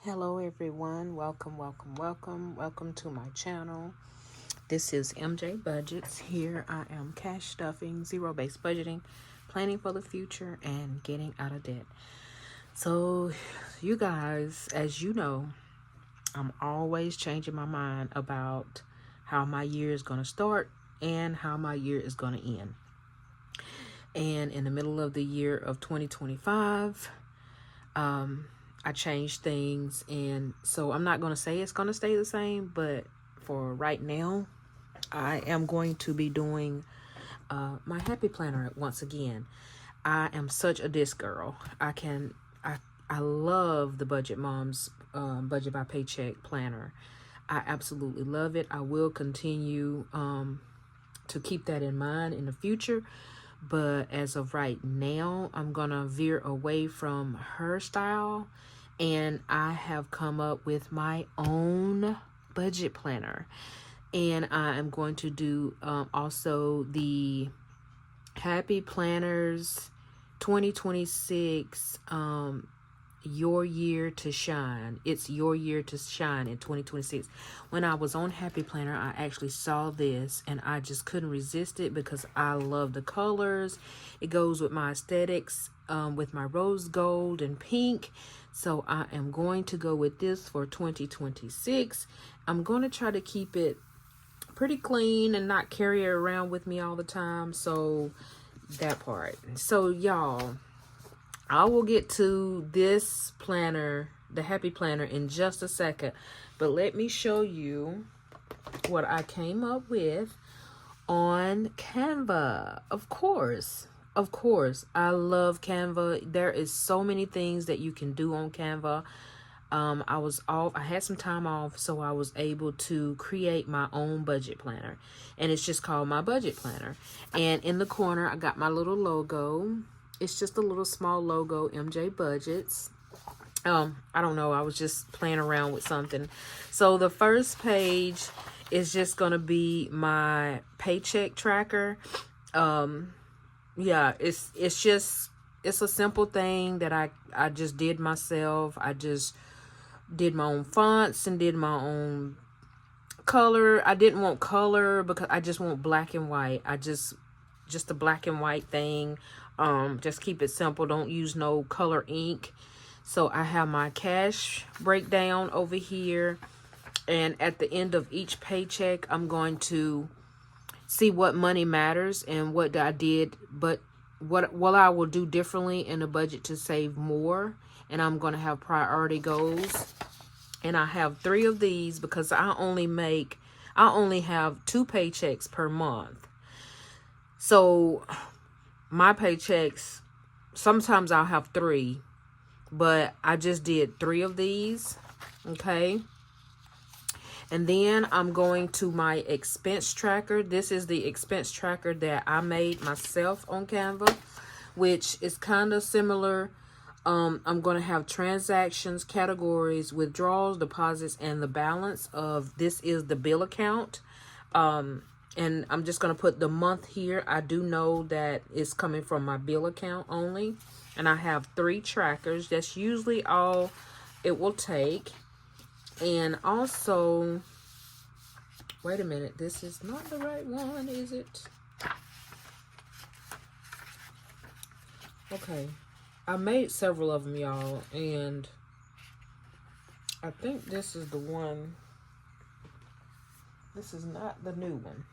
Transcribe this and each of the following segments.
Hello everyone, welcome to my channel. This is MJ Budgets. Here I am cash stuffing, zero-based budgeting, planning for the future, and getting out of debt. So you guys, as you know, I'm always changing my mind about how my year is going to start and how my year is going to end. And in the middle of the year of 2025, I changed things, and so I'm not going to say it's going to stay the same, but for right now, I am going to be doing my happy planner once again. I am such a disc girl. I love the Budget Moms Budget by Paycheck planner. I absolutely love it. I will continue to keep that in mind in the future. But as of right now, I'm going to veer away from her style. And I have come up with my own budget planner. And I am going to do also the Happy Planners 2026 Your Year to Shine. It's your year to shine in 2026. When I was on Happy Planner, I actually saw this and I just couldn't resist it because I love the colors. It goes with my aesthetics, with my rose gold and pink. So I am going to go with this for 2026. I'm going to try to keep it pretty clean and not carry it around with me all the time. So that part. So y'all, I will get to this planner, the Happy Planner, in just a second. But let me show you what I came up with on Canva. Of course, I love Canva. There is so many things that you can do on Canva. I had some time off, so I was able to create my own budget planner, and it's just called my budget planner. And in the corner, I got my little logo. It's just a little small logo, MJ Budgets. I don't know. I was just playing around with something. So the first page is just going to be my paycheck tracker. Yeah, it's a simple thing that I just did myself. I just did my own fonts and did my own color. I didn't want color because I just want black and white. Just a black and white thing. Just keep it simple. Don't use no color ink. So I have my cash breakdown over here. And at the end of each paycheck, I'm going to see what money matters and what I did, but what I will do differently in the budget to save more. And I'm going to have priority goals. And I have 3 of these because I only have 2 paychecks per month. So my paychecks, sometimes I'll have 3, but I just did 3 of these. Okay. And then I'm going to my expense tracker. This is the expense tracker that I made myself on Canva, which is kind of similar. I'm going to have transactions, categories, withdrawals, deposits, and the balance of this is the bill account. And I'm just going to put the month here. I do know that it's coming from my bill account only. And I have 3 trackers. That's usually all it will take. And also, wait a minute, this is not the right one, is it? Okay, I made several of them, y'all, and I think this is the one. This is not the new one.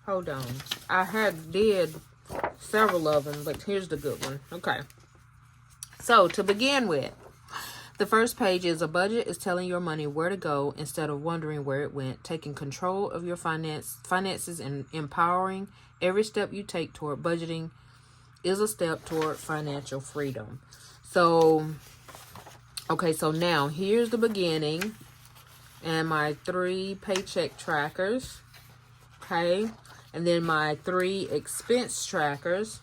Hold on, I did several of them, but here's the good one. Okay, so to begin with, the first page is a budget is telling your money where to go instead of wondering where it went, taking control of your finances and empowering every step you take toward budgeting is a step toward financial freedom. So, okay, so now here's the beginning and my 3 paycheck trackers. Okay, and then my 3 expense trackers.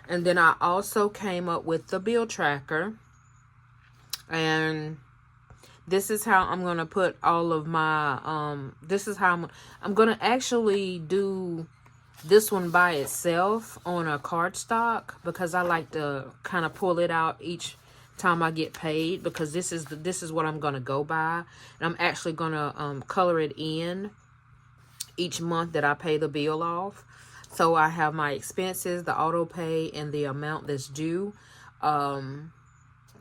And then I also came up with the bill tracker. And this is how I'm going to put all of my, this is how I'm going to actually do this one by itself on a cardstock because I like to kind of pull it out each time I get paid, because this is what I'm gonna go by, and I'm actually gonna color it in each month that I pay the bill off. So I have my expenses, the auto pay, and the amount that's due. And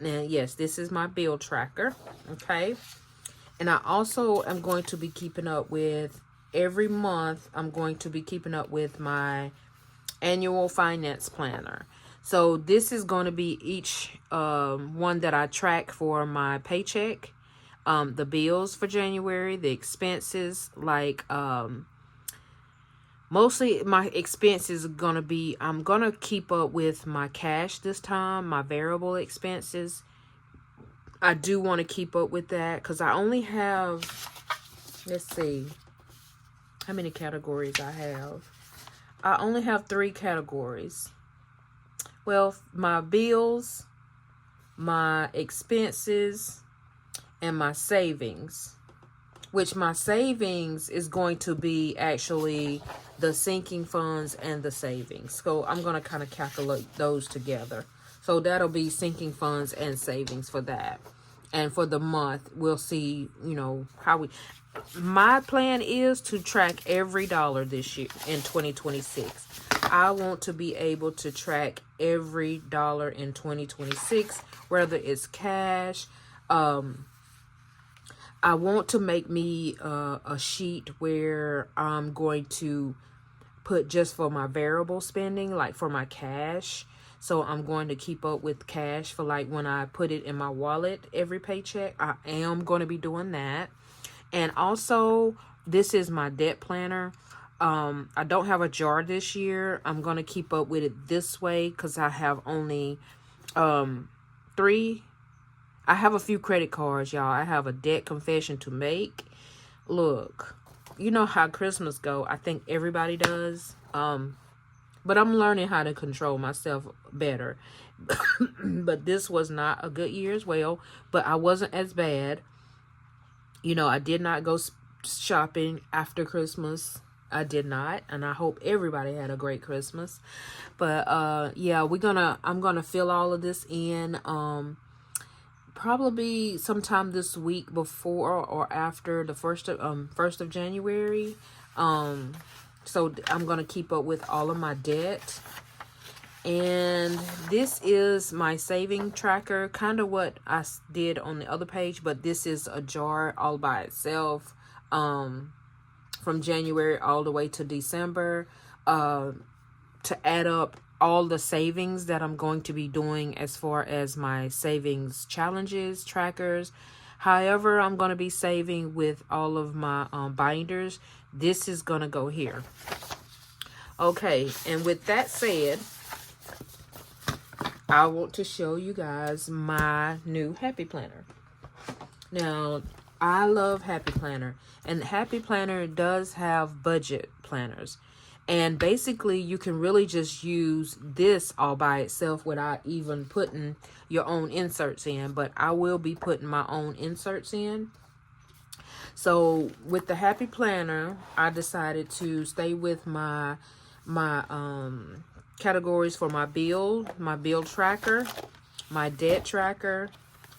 yes, this is my bill tracker. Okay. And I also am going to be keeping up with, every month, I'm going to be keeping up with my annual finance planner. So this is going to be each one that I track for my paycheck. The bills for January, the expenses, like mostly my expenses are going to be, I'm going to keep up with my cash this time, my variable expenses. I do want to keep up with that because I only have, let's see how many categories I have. I only have 3 categories. Well, my bills, my expenses, and my savings. Which my savings is going to be actually the sinking funds and the savings. So I'm going to kind of calculate those together. So that'll be sinking funds and savings for that. And for the month, we'll see, how we... My plan is to track every dollar this year in 2026. I want to be able to track every dollar in 2026, whether it's cash. I want to make me a sheet where I'm going to put just for my variable spending, like for my cash. So I'm going to keep up with cash for like when I put it in my wallet every paycheck. I am going to be doing that. And also, this is my debt planner. I don't have a jar this year. I'm going to keep up with it this way because I have only 3. I have a few credit cards, y'all. I have a debt confession to make. Look, you know how Christmas go. I think everybody does. But I'm learning how to control myself better. But this was not a good year as well. But I wasn't as bad. I did not go shopping after Christmas. I did not. And I hope everybody had a great Christmas. But yeah, I'm gonna fill all of this in. Probably sometime this week before or after the 1st of January. So I'm going to keep up with all of my debt. And this is my saving tracker, kind of what I did on the other page, but this is a jar all by itself, from January all the way to December, to add up all the savings that I'm going to be doing as far as my savings challenges, trackers. However, I'm going to be saving with all of my binders. This is going to go here. Okay, and with that said, I want to show you guys my new Happy Planner. Now, I love Happy Planner, and Happy Planner does have budget planners. And basically, you can really just use this all by itself without even putting your own inserts in. But I will be putting my own inserts in. So with the Happy Planner, I decided to stay with my categories for my bill tracker, my debt tracker,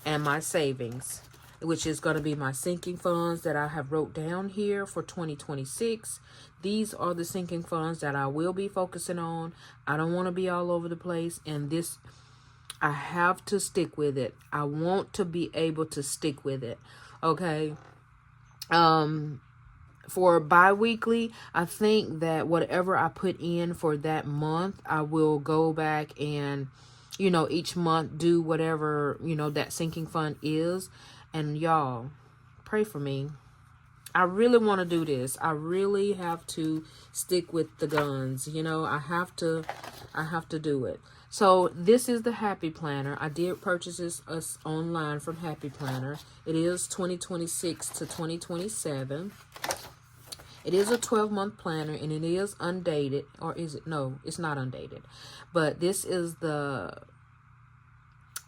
and my savings, which is going to be my sinking funds that I have wrote down here for 2026. These are the sinking funds that I will be focusing on. I don't want to be all over the place, and this, I have to stick with it. I want to be able to stick with it. Okay. For bi-weekly, I think that whatever I put in for that month, I will go back and, each month do whatever, that sinking fund is. And y'all, pray for me. I really want to do this. I really have to stick with the guns. I have to do it. So this is the Happy Planner. I did purchase this online from Happy Planner. It is 2026 to 2027. It is a 12-month planner, and it is undated. Or is it? No, it's not undated. But this is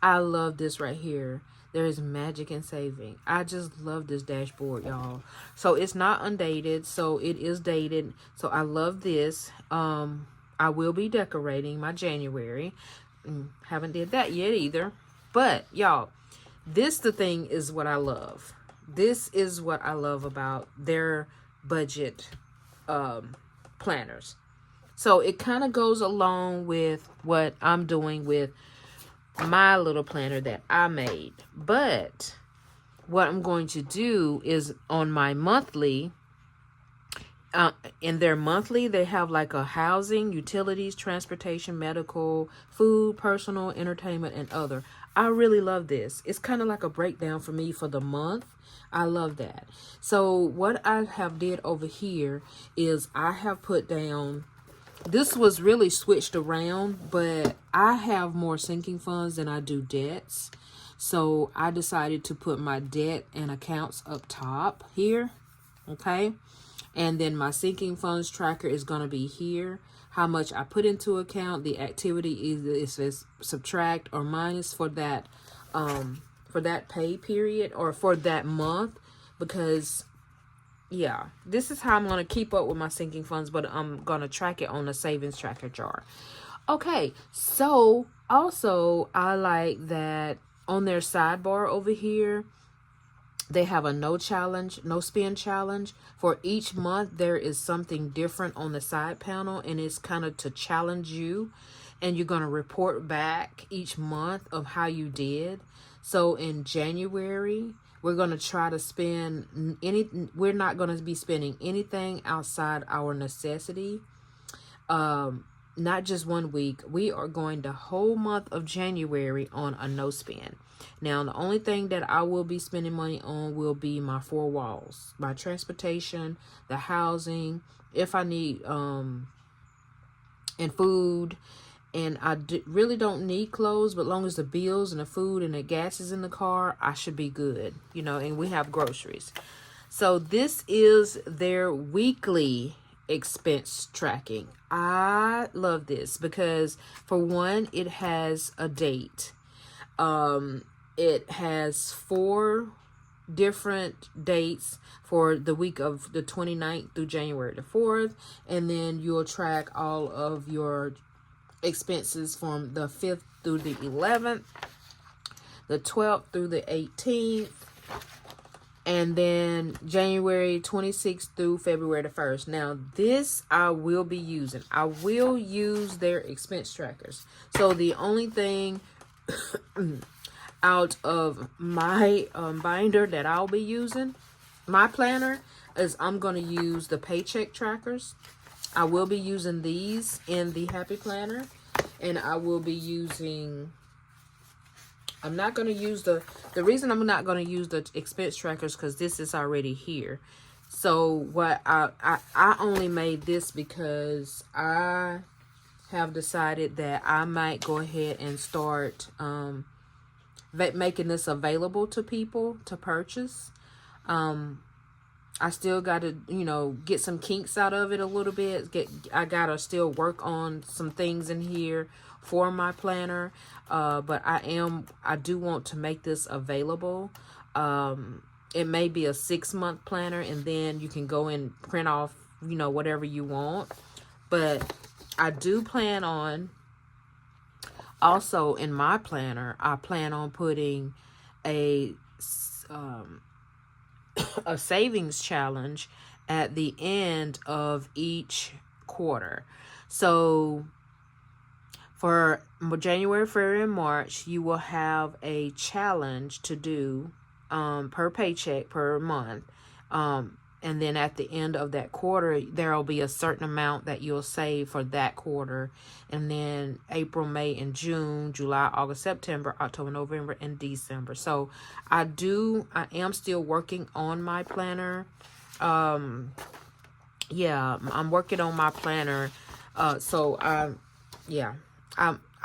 I love this right here. There is magic in saving. I just love this dashboard, y'all. So it's not undated, so it is dated. So I love this. I will be decorating my January. Haven't did that yet either. But y'all, the thing is what I love. This is what I love about their budget planners. So it kind of goes along with what I'm doing with my little planner that I made. But what I'm going to do is on my monthly, in their monthly, they have like a housing, utilities, transportation, medical, food, personal, entertainment, and other. I really love this. It's kind of like a breakdown for me for the month. I love that. So what I have did over here is I have put down, this was really switched around, but I have more sinking funds than I do debts. So I decided to put my debt and accounts up top here. Okay. And then my sinking funds tracker is going to be here. How much I put into account, the activity is subtract or minus for that pay period or for that month. Because yeah, this is how I'm going to keep up with my sinking funds, but I'm going to track it on the savings tracker jar. Okay, so also I like that on their sidebar over here, they have a no spend challenge. For each month, there is something different on the side panel, and it's kind of to challenge you. And you're going to report back each month of how you did. So in January, we're going to try to spend we're not going to be spending anything outside our necessity. Not just 1 week. We are going the whole month of January on a no spend. Now, the only thing that I will be spending money on will be my 4 walls, my transportation, the housing, if I need, and food. And I really don't need clothes, but long as the bills and the food and the gas is in the car, I should be good, you know, and we have groceries. So this is their weekly expense tracking. I love this because for one, it has a date. It has 4 different dates for the week of the 29th through January the 4th. And then you'll track all of your expenses from the 5th through the 11th, the 12th through the 18th, and then January 26th through February the 1st. Now, this I will be using. I will use their expense trackers. So the only thing out of my binder that I'll be using, my planner, is I'm going to use the paycheck trackers. I will be using these in the Happy Planner. And I will be using, I'm not going to use the reason I'm not going to use the expense trackers because this is already here. So what I only made this because I have decided that I might go ahead and start making this available to people to purchase. I still got to, you know, get some kinks out of it a little bit. I got to still work on some things in here for my planner. But I do want to make this available. It may be a 6-month planner, and then you can go and print off, you know, whatever you want. But I do plan on, also in my planner, I plan on putting a savings challenge at the end of each quarter. So for January, February, and March, you will have a challenge to do per paycheck per month. And then at the end of that quarter, there will be a certain amount that you'll save for that quarter. And then April, May, and June, July, August, September, October, November, and December. So I am still working on my planner. Yeah, I'm working on my planner. I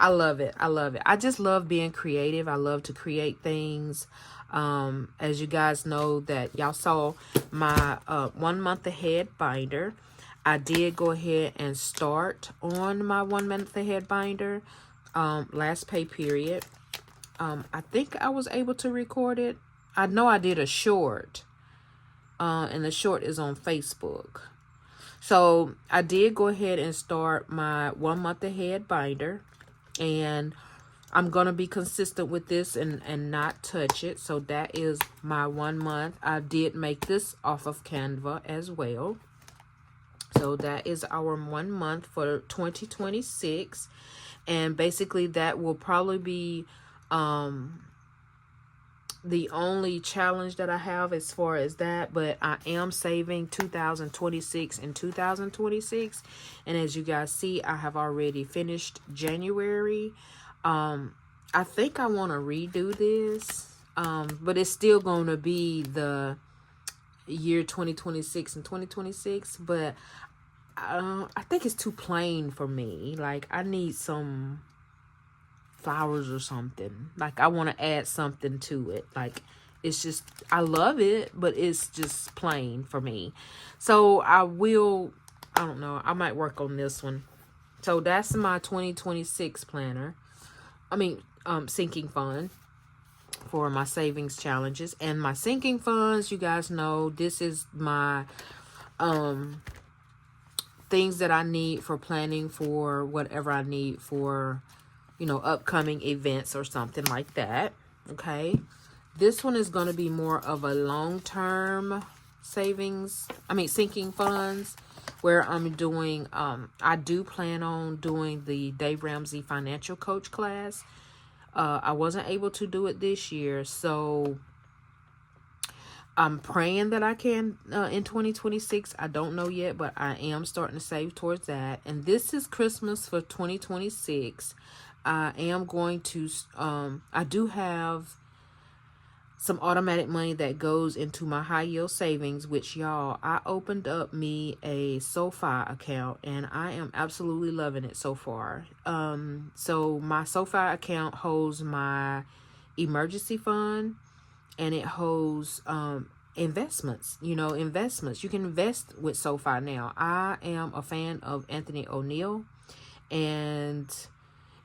love it. I love it. I just love being creative. I love to create things. As you guys know, that y'all saw my 1 month ahead binder. I did go ahead and start on my 1 month ahead binder last pay period. I think I was able to record it. I know I did a short, and the short is on Facebook. So I did go ahead and start my 1 month ahead binder, and I'm going to be consistent with this and not touch it. So that is my 1 month. I did make this off of Canva as well. So that is our 1 month for 2026. And basically that will probably be the only challenge that I have as far as that. But I am saving 2026 and 2026. And as you guys see, I have already finished January. I think I want to redo this. But it's still going to be the year 2026 and 2026. But I think it's too plain for me. Like, I need some flowers or something. Like, I want to add something to it. Like, it's just, I love it, but it's just plain for me. So I don't know, I might work on this one. So that's my 2026 planner. Sinking fund for my savings challenges. And my sinking funds, you guys know, this is my things that I need for planning for whatever I need for, upcoming events or something like that. Okay. This one is going to be more of a long-term sinking funds, where I'm doing, I do plan on doing the Dave Ramsey Financial Coach class. I wasn't able to do it this year, so I'm praying that I can in 2026. I don't know yet, but I am starting to save towards that. And this is Christmas for 2026. I am going to, I do have some automatic money that goes into my high yield savings, which, y'all, I opened up me a SoFi account and I am absolutely loving it so far. So my SoFi account holds my emergency fund, and it holds investments. Investments. You can invest with SoFi now. I am a fan of Anthony O'Neill, and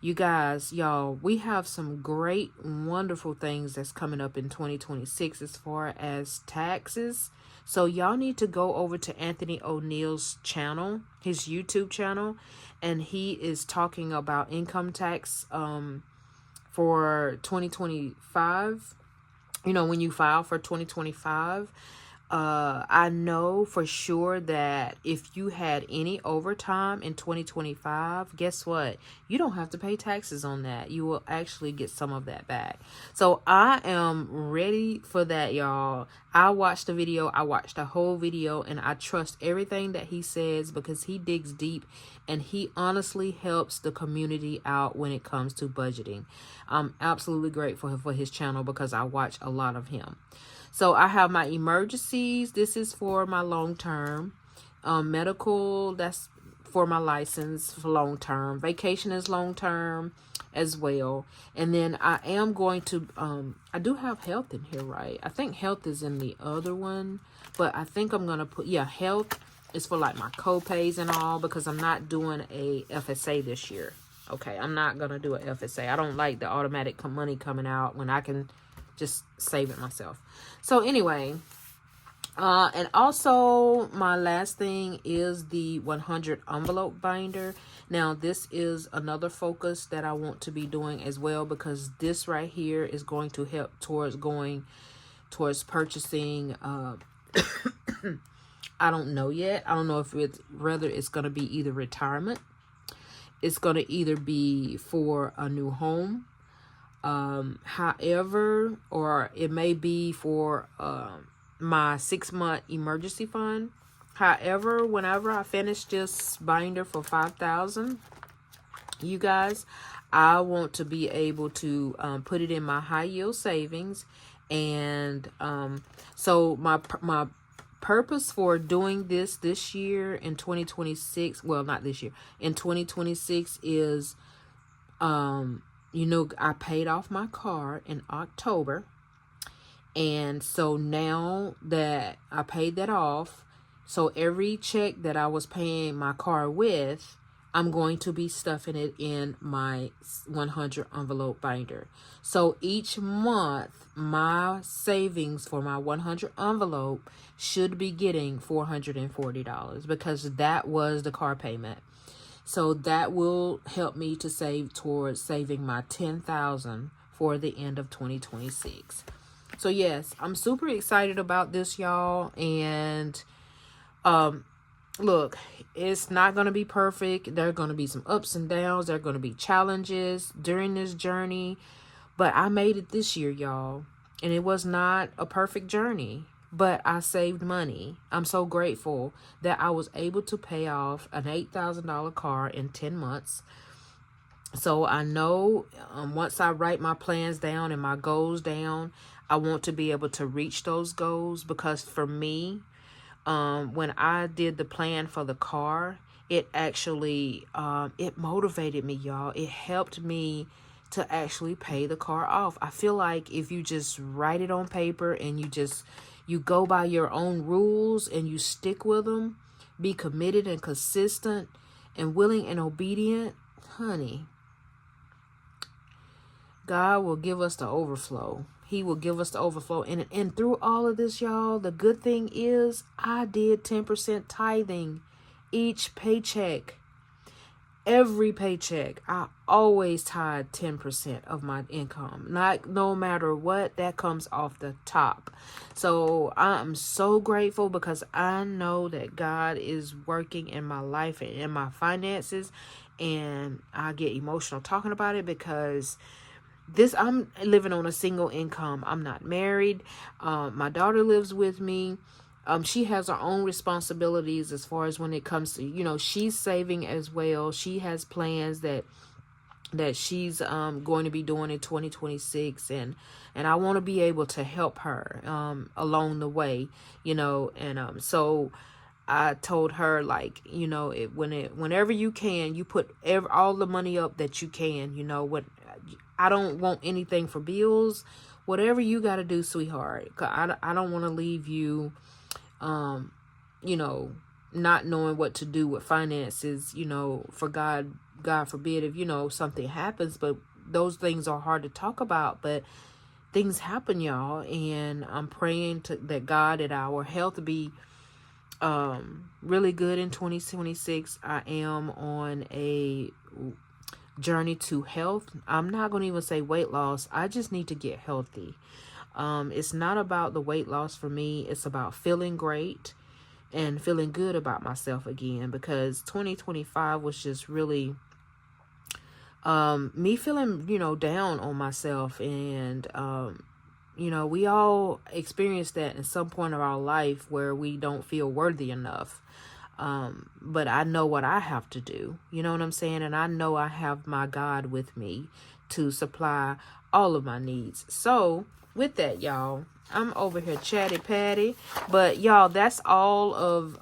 you guys, y'all, we have some great, wonderful things that's coming up in 2026 as far as taxes. So y'all need to go over to Anthony O'Neill's channel, his YouTube channel, and he is talking about income tax for 2025. When you file for 2025, I know for sure that if you had any overtime in 2025, guess what? You don't have to pay taxes on that. You will actually get some of that back. So I am ready for that, y'all. I watched the video. I watched the whole video, and I trust everything that he says because he digs deep and he honestly helps the community out when it comes to budgeting. I'm absolutely grateful for his channel because I watch a lot of him. So I have my emergencies. This is for my long-term. Medical, that's for my license for long-term. Vacation is long-term as well. And then I am going to, I do have health in here, right? I think health is in the other one. But I think I'm going to put, health is for like my co-pays and all, because I'm not doing a FSA this year. Okay, I'm not going to do a FSA. I don't like the automatic money coming out when I can just save it myself. So anyway, and also my last thing is the 100 envelope binder. Now this is another focus that I want to be doing as well, because this right here is going to help towards purchasing I don't know yet. I don't know if whether it's going to be either retirement, it's going to either be for a new home, however, or it may be for my 6-month emergency fund. However, whenever I finish this binder for $5,000, you guys, I want to be able to put it in my high yield savings. And so my purpose for doing this year in 2026, well, not this year, in 2026 is I paid off my car in October. And so now that I paid that off, so every check that I was paying my car with, I'm going to be stuffing it in my 100 envelope binder. So each month, my savings for my 100 envelope should be getting $440, because that was the car payment. So that will help me to save towards saving my $10,000 for the end of 2026. So yes, I'm super excited about this, y'all. And look, it's not going to be perfect. There are going to be some ups and downs. There are going to be challenges during this journey. But I made it this year, y'all. And it was not a perfect journey. But I saved money. I'm so grateful that I was able to pay off an $8,000 car in 10 months. So I know once I write my plans down and my goals down, I want to be able to reach those goals. Because for me, when I did the plan for the car, it actually, it motivated me, y'all. It helped me to actually pay the car off. I feel like if you just write it on paper and you go by your own rules and you stick with them, be committed and consistent and willing and obedient, honey, God will give us the overflow. He will give us the overflow. And through all of this, y'all, the good thing is I did 10% tithing each paycheck. Every paycheck, I always tithe 10% of my income. No matter what, that comes off the top. So I'm so grateful because I know that God is working in my life and in my finances. And I get emotional talking about it because I'm living on a single income. I'm not married. My daughter lives with me. She has her own responsibilities as far as when it comes to, she's saving as well. She has plans that she's going to be doing in 2026, and I want to be able to help her along the way, and so I told her, like, whenever you can, you put all the money up that you can. I don't want anything for bills. Whatever you got to do, sweetheart. 'Cause I don't want to leave you, not knowing what to do with finances, for God forbid if, something happens. But those things are hard to talk about, but things happen, y'all. And I'm praying that God, that our health be really good in 2026. I am on a journey to health. I'm not going to even say weight loss. I just need to get healthy. It's not about the weight loss for me. It's about feeling great and feeling good about myself again, because 2025 was just really me feeling, down on myself. And we all experience that in some point of our life where we don't feel worthy enough. But I know what I have to do. You know what I'm saying? And I know I have my God with me to supply all of my needs. So with that, y'all, I'm over here chatty patty. But y'all, that's all of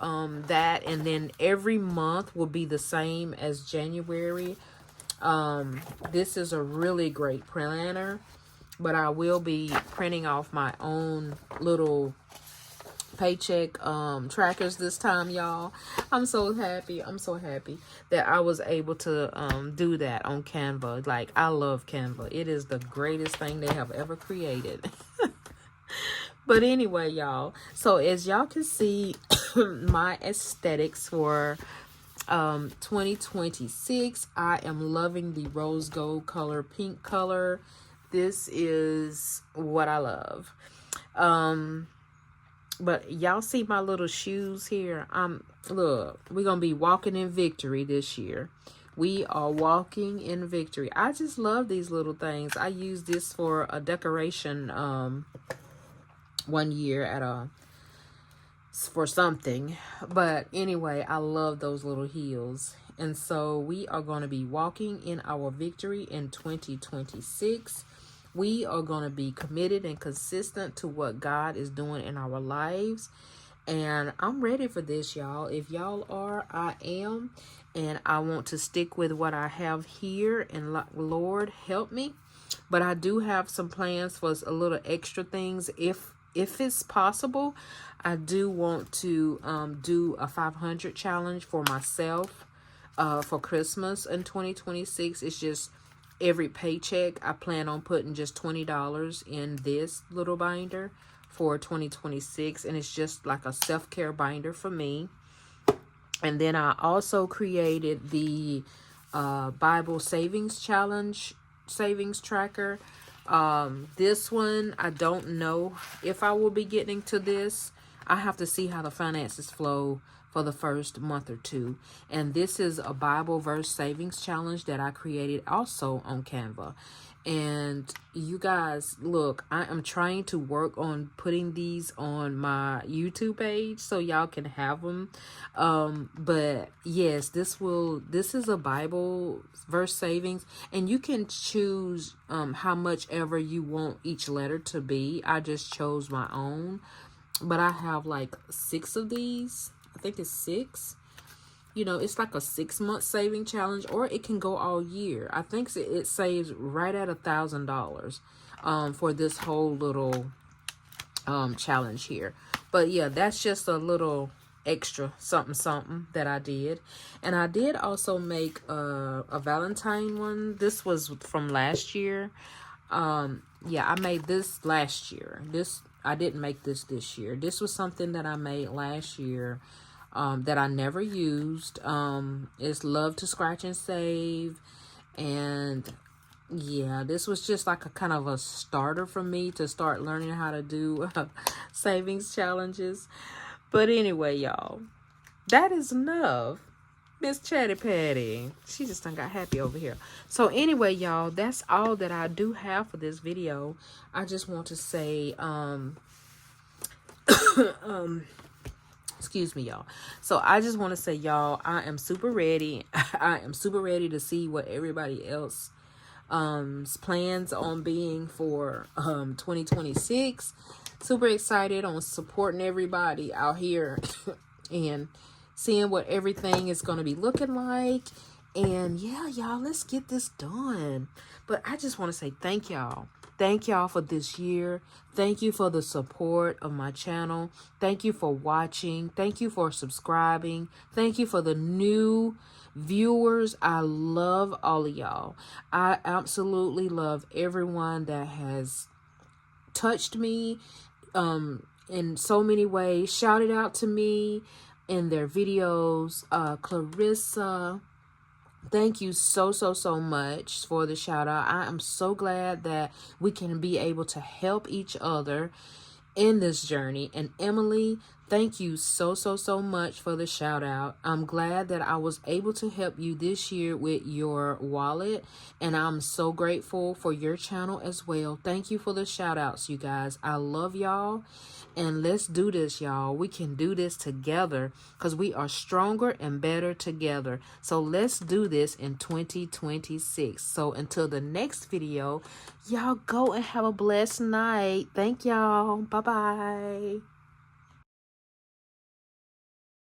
that. And then every month will be the same as January. This is a really great planner. But I will be printing off my own little paycheck trackers this time, y'all. I'm so happy that I was able to do that on Canva. Like, I love Canva. It is the greatest thing they have ever created. But anyway, y'all, so as y'all can see, my aesthetics for 2026, I am loving the rose gold color, pink color. This is what I love. But y'all see my little shoes here? Look, we're going to be walking in victory this year. We are walking in victory. I just love these little things. I used this for a decoration one year for something. But anyway, I love those little heels. And so we are going to be walking in our victory in 2026. We are going to be committed and consistent to what God is doing in our lives. And I'm ready for this, y'all. If y'all are, I am. And I want to stick with what I have here. And Lord, help me. But I do have some plans for a little extra things. If it's possible, I do want to do a 500 challenge for myself for Christmas in 2026. It's just every paycheck, I plan on putting just $20 in this little binder for 2026. And it's just like a self-care binder for me. And then I also created the Bible Savings Challenge savings tracker. This one, I don't know if I will be getting to this. I have to see how the finances flow for the first month or two. And this is a Bible verse savings challenge that I created also on Canva. And you guys, look, I am trying to work on putting these on my YouTube page so y'all can have them. But yes, this is a Bible verse savings, and you can choose how much ever you want each letter to be. I just chose my own, but I have like 6 of these. I think it's 6. You know, it's like a 6-month saving challenge, or it can go all year. I think it saves right at $1,000 for this whole little challenge here. But yeah, that's just a little extra something that I did. And I did also make a Valentine one. This was from last year. Yeah, I made this last year. I didn't make this year. This was something that I made last year. That I never used. It's Love to Scratch and Save. And yeah, this was just like a kind of a starter for me to start learning how to do savings challenges. But anyway, y'all, that is enough. Miss Chatty Patty, she just done got happy over here. So anyway, y'all, that's all that I do have for this video. I just want to say, excuse me, y'all. So I just want to say, y'all, I am super ready. I am super ready to see what everybody else plans on being for 2026. Super excited on supporting everybody out here and seeing what everything is going to be looking like. And yeah, y'all, let's get this done. But I just want to say thank y'all. Thank y'all for this year. Thank you for the support of my channel. Thank you for watching. Thank you for subscribing. Thank you for the new viewers. I love all of y'all. I absolutely love everyone that has touched me in so many ways, shouted out to me in their videos. Clarissa, thank you so much for the shout out. I am so glad that we can be able to help each other in this journey. And Emily, thank you so much for the shout out. I'm glad that I was able to help you this year with your wallet, and I'm so grateful for your channel as well. Thank you for the shout outs, you guys. I love y'all, and let's do this, y'all. We can do this together because we are stronger and better together. So let's do this in 2026. So until the next video, y'all go and have a blessed night. Thank y'all. Bye-bye.